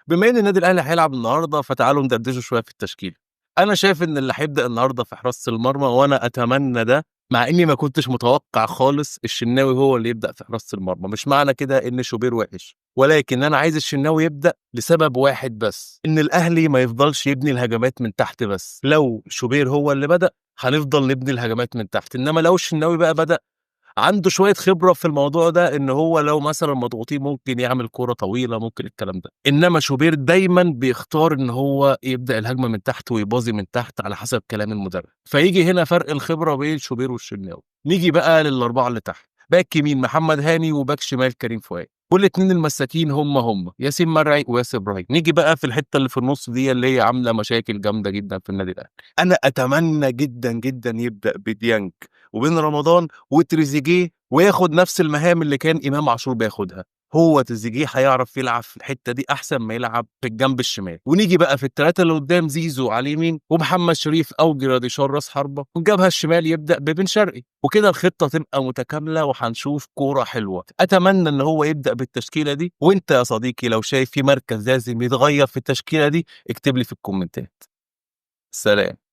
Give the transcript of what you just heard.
بما ان النادي الاهلي هيلعب النهارده فتعالوا ندردشوا شويه في التشكيل. انا شايف ان اللي هيبدا النهارده في حراسه المرمى، وانا اتمنى ده، مع اني ما كنتش متوقع خالص الشناوي هو اللي يبدا في حراسه المرمى. مش معنى كده ان شوبير وحش، ولكن انا عايز الشناوي يبدا لسبب واحد بس، ان الاهلي ما يفضلش يبني الهجمات من تحت بس. لو شوبير هو اللي بدا هنفضل نبني الهجمات من تحت، انما لو الشناوي بقى بدا عنده شوية خبرة في الموضوع ده، إن هو لو مثلًا مضغوطين ممكن يعمل كورة طويلة، ممكن الكلام ده. إنما شوبير دايمًا بيختار إن هو يبدأ الهجمة من تحت ويباظي من تحت على حسب كلام المدرب، فييجي هنا فرق الخبرة بين شوبير والشناوي. نيجي بقى لل4 اللي تحت، باك يمين محمد هاني وباك شمال كريم فؤاد، والاتنين المساكين هم ياسين مرعي وياسر إبراهيم. نيجي بقى في الحتة اللي في النُص دي اللي هي عاملة مشاكل جامدة جدًا في النادي الأهلي. أنا أتمنى جدًا، جدًا يبدأ بديانج وبين رمضان وتريزيجيه، وياخد نفس المهام اللي كان إمام عاشور بياخدها. هو تريزيجيه هيعرف يلعب في الحتة دي أحسن ما يلعب في الجنب الشمال. ونيجي بقى في ال3 اللي قدام، زيزو على اليمين ومحمد شريف أو جراديشار راس حربة، والجبهة الشمال يبدأ ببن شرقي. وكده الخطة تبقى متكاملة وهنشوف كورة حلوة. أتمنى إن هو يبدأ بالتشكيلة دي، وأنت يا صديقي لو شايف في مركز لازم يتغير في التشكيلة دي اكتب لي في الكومنتات. سلام.